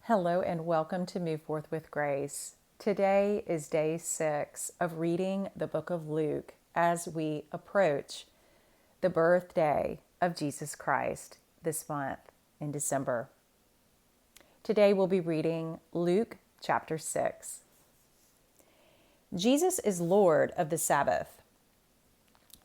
Hello and welcome to Move Forth with Grace. Today is day 6 of reading the book of Luke as we approach the birthday of Jesus Christ this month in December. Today we'll be reading Luke chapter 6. Jesus is Lord of the Sabbath.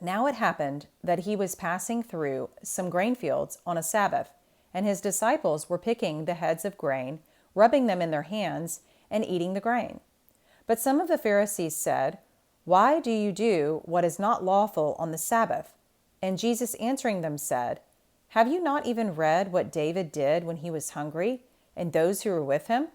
Now it happened that he was passing through some grain fields on a Sabbath, and his disciples were picking the heads of grain, rubbing them in their hands, and eating the grain. But some of the Pharisees said, "Why do you do what is not lawful on the Sabbath?" And Jesus answering them said, "Have you not even read what David did when he was hungry, and those who were with him?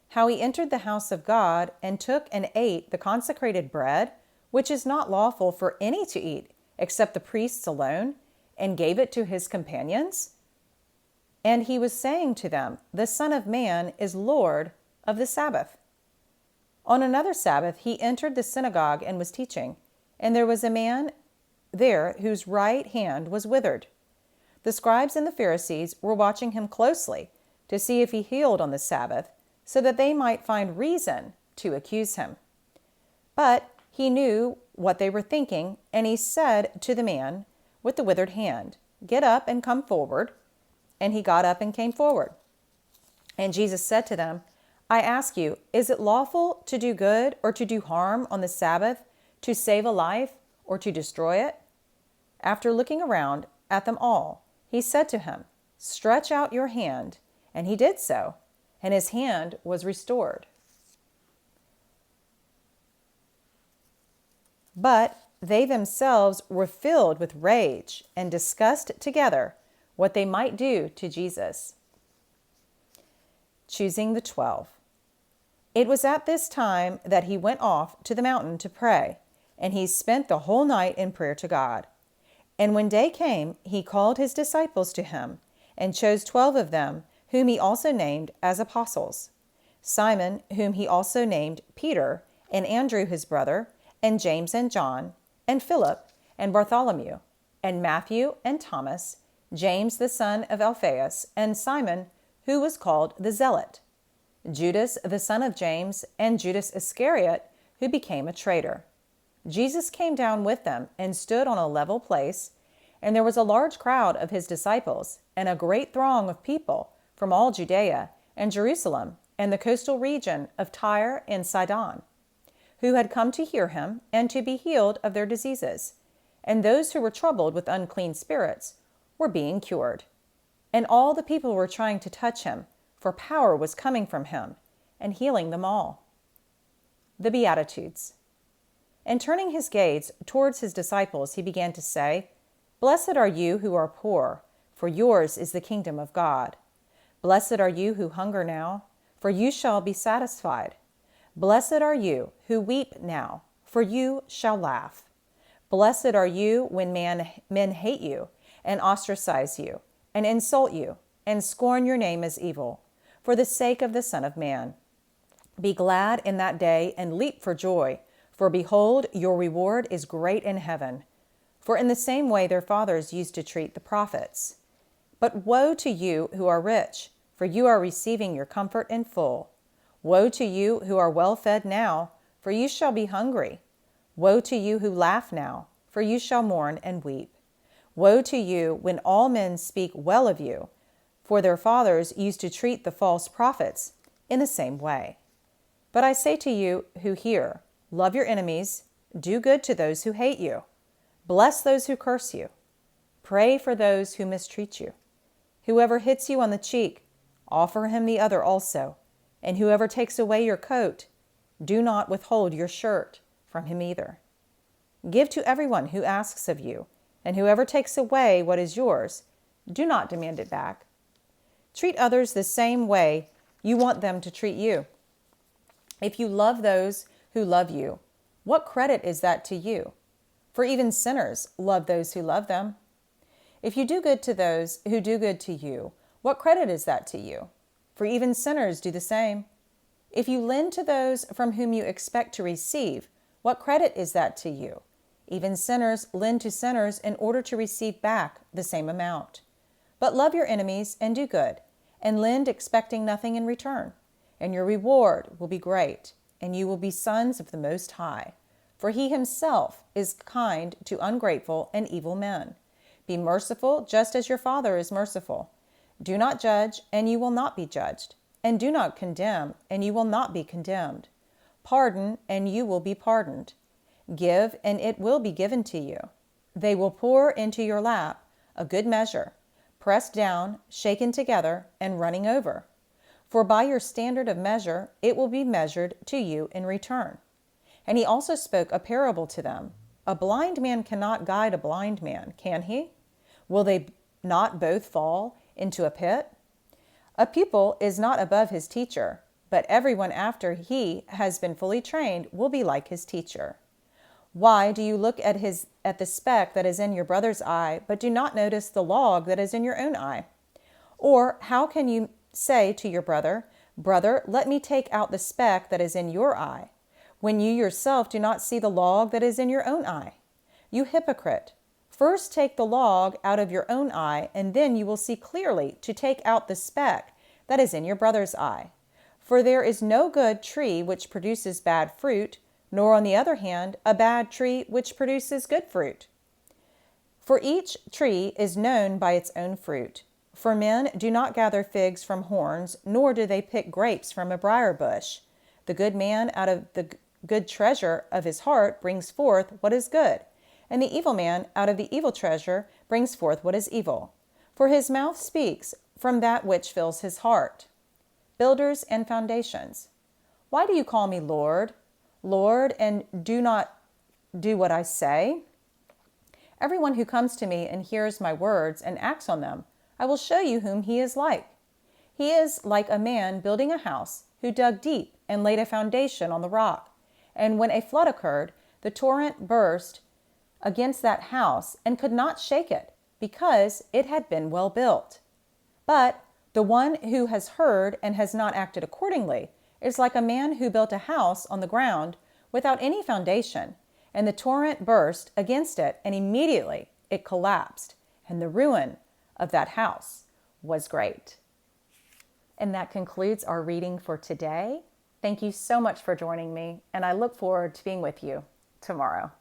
How he entered the house of God and took and ate the consecrated bread, which is not lawful for any to eat, except the priests alone, and gave it to his companions? And he was saying to them, the Son of Man is Lord of the Sabbath." On another Sabbath, he entered the synagogue and was teaching, and there was a man there whose right hand was withered. The scribes and the Pharisees were watching him closely to see if he healed on the Sabbath, so that they might find reason to accuse him. But he knew what they were thinking, and he said to the man with the withered hand, "Get up and come forward." And he got up and came forward. And Jesus said to them, "I ask you, is it lawful to do good or to do harm on the Sabbath, to save a life or to destroy it?" After looking around at them all, he said to him, "Stretch out your hand." And he did so, and his hand was restored. But they themselves were filled with rage and discussed together what they might do to Jesus. Choosing the 12. It was at this time that he went off to the mountain to pray, and he spent the whole night in prayer to God. And when day came, he called his disciples to him, and chose 12 of them, whom he also named as apostles: Simon, whom he also named Peter, and Andrew his brother, and James and John, and Philip, and Bartholomew, and Matthew and Thomas, James the son of Alphaeus, and Simon, who was called the Zealot, Judas the son of James, and Judas Iscariot, who became a traitor. Jesus came down with them and stood on a level place, and there was a large crowd of his disciples, and a great throng of people from all Judea and Jerusalem and the coastal region of Tyre and Sidon, who had come to hear him and to be healed of their diseases. And those who were troubled with unclean spirits were being cured. And all the people were trying to touch him, for power was coming from him and healing them all. The Beatitudes. And turning his gaze towards his disciples, he began to say, "Blessed are you who are poor, for yours is the kingdom of God. Blessed are you who hunger now, for you shall be satisfied. Blessed are you who weep now, for you shall laugh. Blessed are you when men hate you and ostracize you, and insult you, and scorn your name as evil, for the sake of the Son of Man. Be glad in that day and leap for joy, for behold, your reward is great in heaven. For in the same way their fathers used to treat the prophets. But woe to you who are rich, for you are receiving your comfort in full. Woe to you who are well fed now, for you shall be hungry. Woe to you who laugh now, for you shall mourn and weep. Woe to you when all men speak well of you, for their fathers used to treat the false prophets in the same way. But I say to you who hear, love your enemies, do good to those who hate you, bless those who curse you, pray for those who mistreat you. Whoever hits you on the cheek, offer him the other also, and whoever takes away your coat, do not withhold your shirt from him either. Give to everyone who asks of you, and whoever takes away what is yours, do not demand it back. Treat others the same way you want them to treat you. If you love those who love you, what credit is that to you? For even sinners love those who love them. If you do good to those who do good to you, what credit is that to you? For even sinners do the same. If you lend to those from whom you expect to receive, what credit is that to you? Even sinners lend to sinners in order to receive back the same amount. But love your enemies and do good, and lend expecting nothing in return. And your reward will be great, and you will be sons of the Most High. For he himself is kind to ungrateful and evil men. Be merciful just as your Father is merciful. Do not judge, and you will not be judged. And do not condemn, and you will not be condemned. Pardon, and you will be pardoned. Give, and it will be given to you. They will pour into your lap a good measure, pressed down, shaken together, and running over. For by your standard of measure it will be measured to you in return. And he also spoke a parable to them. A blind man cannot guide a blind man, can he? Will they not both fall into a pit? A pupil is not above his teacher, but everyone after he has been fully trained will be like his teacher. Why do you look at the speck that is in your brother's eye, but do not notice the log that is in your own eye? Or how can you say to your brother, Brother, let me take out the speck that is in your eye, when you yourself do not see the log that is in your own eye? You hypocrite! First take the log out of your own eye, and then you will see clearly to take out the speck that is in your brother's eye. For there is no good tree which produces bad fruit, nor on the other hand a bad tree which produces good fruit. For each tree is known by its own fruit. For men do not gather figs from horns, nor do they pick grapes from a briar bush. The good man out of the good treasure of his heart brings forth what is good, and the evil man out of the evil treasure brings forth what is evil. For his mouth speaks from that which fills his heart. Builders and foundations. Why do you call me Lord, Lord, and do not do what I say? Everyone who comes to me and hears my words and acts on them, I will show you whom he is like. He is like a man building a house who dug deep and laid a foundation on the rock. And when a flood occurred, the torrent burst against that house and could not shake it, because it had been well built. But the one who has heard and has not acted accordingly is like a man who built a house on the ground without any foundation, and the torrent burst against it, and immediately it collapsed, and the ruin of that house was great. And that concludes our reading for today. Thank you so much for joining me, and I look forward to being with you tomorrow.